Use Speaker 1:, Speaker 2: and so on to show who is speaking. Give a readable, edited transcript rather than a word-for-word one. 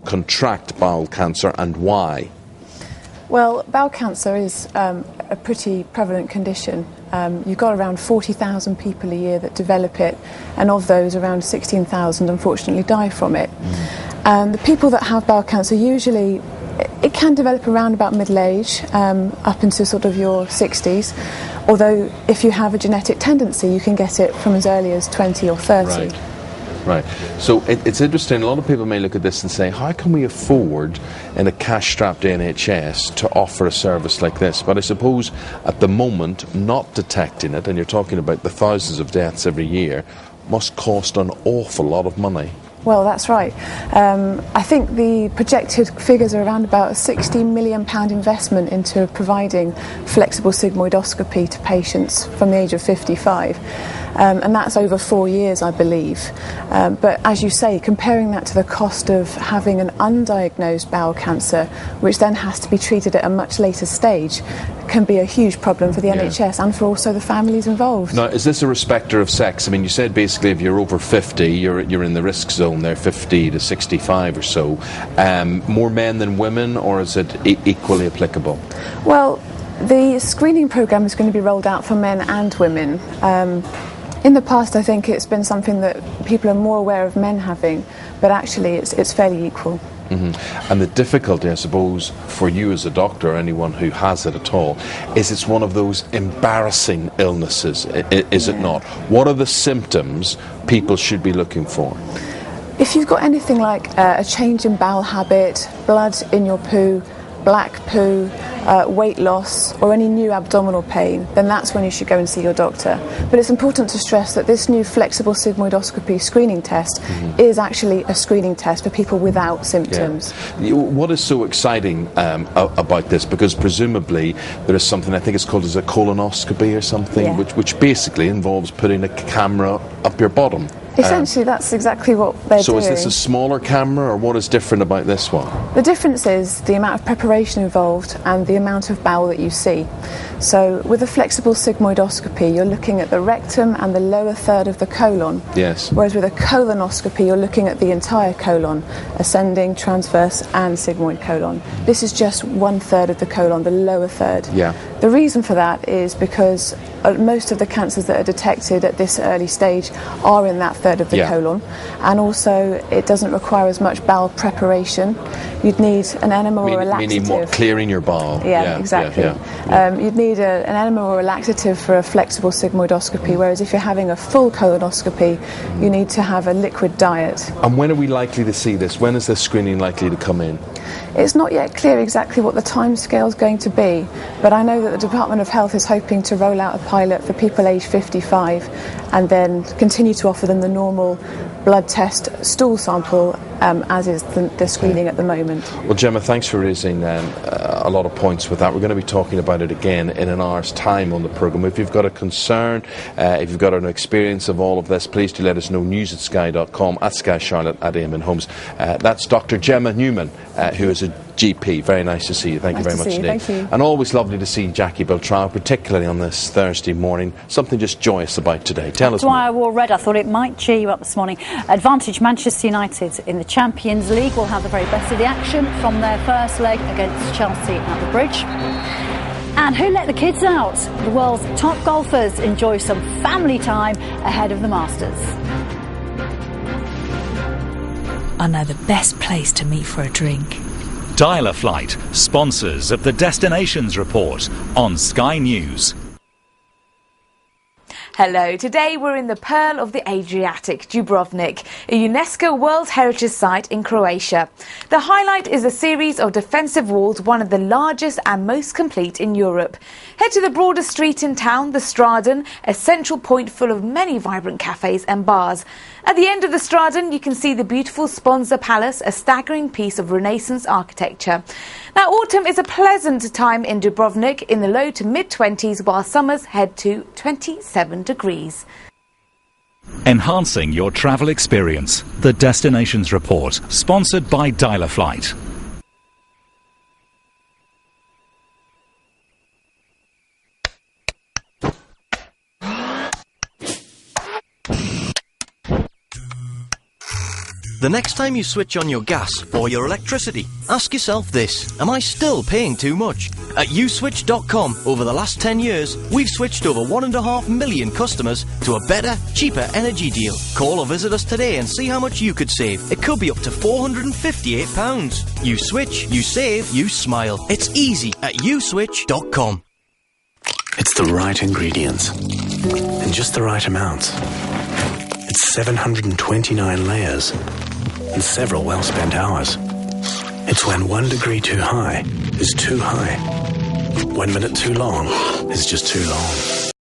Speaker 1: contract bowel cancer and why?
Speaker 2: Well, bowel cancer is a pretty prevalent condition. You've got around 40,000 people a year that develop it, and of those, around 16,000 unfortunately die from it. The people that have bowel cancer usually, it can develop around about middle age, up into sort of your 60s, although if you have a genetic tendency you can get it from as early as 20 or 30.
Speaker 1: Right. So it's interesting, a lot of people may look at this and say, how can we afford in a cash-strapped NHS to offer a service like this? But I suppose at the moment, not detecting it, and you're talking about the thousands of deaths every year, must cost an awful lot of money.
Speaker 2: Well, that's right. I think the projected figures are around about a £60 million investment into providing flexible sigmoidoscopy to patients from the age of 55. And that's over 4 years, I believe. But as you say, comparing that to the cost of having an undiagnosed bowel cancer, which then has to be treated at a much later stage, can be a huge problem for the NHS and for also the families involved.
Speaker 1: Now, is this a respecter of sex? I mean, you said basically if you're over 50, you're in the risk zone there, 50 to 65 or so. More men than women, or is it equally applicable?
Speaker 2: Well, the screening programme is going to be rolled out for men and women. In the past, I think it's been something that people are more aware of men having, but actually it's fairly equal.
Speaker 1: And the difficulty, I suppose, for you as a doctor, or anyone who has it at all, is it's one of those embarrassing illnesses, is it not? What are the symptoms people should be looking for?
Speaker 2: If you've got anything like a change in bowel habit, blood in your poo, black poo, weight loss, or any new abdominal pain, then that's when you should go and see your doctor. But it's important to stress that this new flexible sigmoidoscopy screening test is actually a screening test for people without symptoms.
Speaker 1: What is so exciting about this? Because presumably there is something, I think it's called as a colonoscopy or something, which basically involves putting a camera up your bottom.
Speaker 2: Essentially, that's exactly what they're doing.
Speaker 1: So is this a smaller camera, or what is different about this one?
Speaker 2: The difference is the amount of preparation involved and the amount of bowel that you see. So with a flexible sigmoidoscopy, you're looking at the rectum and the lower third of the colon.
Speaker 1: Yes.
Speaker 2: Whereas with a colonoscopy, you're looking at the entire colon, ascending, transverse and sigmoid colon. This is just 1/3 of the colon, the lower third.
Speaker 1: Yeah.
Speaker 2: The reason for that is because most of the cancers that are detected at this early stage are in that third of the colon, and also it doesn't require as much bowel preparation. You'd need an enema or a laxative.
Speaker 1: Meaning what? Clearing your bowel.
Speaker 2: Yeah, exactly. You'd need an enema or a laxative for a flexible sigmoidoscopy, whereas if you're having a full colonoscopy, you need to have a liquid diet.
Speaker 1: And when are we likely to see this? When is this screening likely to come in?
Speaker 2: It's not yet clear exactly what the timescale is going to be, but I know that the Department of Health is hoping to roll out a pilot for people aged 55 and then continue to offer them the normal blood test stool sample as is the screening at the moment.
Speaker 1: Well, Gemma, thanks for raising a lot of points with that. We're going to be talking about it again in an hour's time on the programme. If you've got a concern, if you've got an experience of all of this, please do let us know. news@sky.com, at Sky Charlotte, at AMN Homes. That's Dr. Gemma Newman, who is a GP. Very nice to see you. Thank you very much indeed.
Speaker 2: Thank you.
Speaker 1: And always lovely to see Jackie Beltrao, particularly on this Thursday morning. Something just joyous about today. Tell us more.
Speaker 3: That's why I wore red. I thought it might cheer you up this morning. Advantage Manchester United in the Champions League will have the very best of the action from their first leg against Chelsea at the Bridge. And who let the kids out? The world's top golfers enjoy some family time ahead of the Masters.
Speaker 4: I know the best place to meet for a drink.
Speaker 5: Dial a Flight, sponsors of the Destinations Report on Sky News.
Speaker 6: Hello, today we're in the Pearl of the Adriatic, Dubrovnik, a UNESCO World Heritage Site in Croatia. The highlight is a series of defensive walls, one of the largest and most complete in Europe. Head to the broader street in town, the Straden, a central point full of many vibrant cafes and bars. At the end of the Straden, you can see the beautiful Sponza Palace, a staggering piece of Renaissance architecture. Now, autumn is a pleasant time in Dubrovnik, in the low to mid-20s, while summers head to 27 degrees.
Speaker 5: Enhancing your travel experience. The Destinations Report, sponsored by Dial a Flight.
Speaker 7: The next time you switch on your gas or your electricity, ask yourself this: am I still paying too much? At uswitch.com, over the last 10 years, we've switched over 1.5 million customers to a better, cheaper energy deal. Call or visit us today and see how much you could save. It could be up to £458. You switch, you save, you smile. It's easy at uswitch.com.
Speaker 8: It's the right ingredients and just the right amount. It's 729 layers and several well-spent hours. It's when 1 degree too high is too high. 1 minute too long is just too long.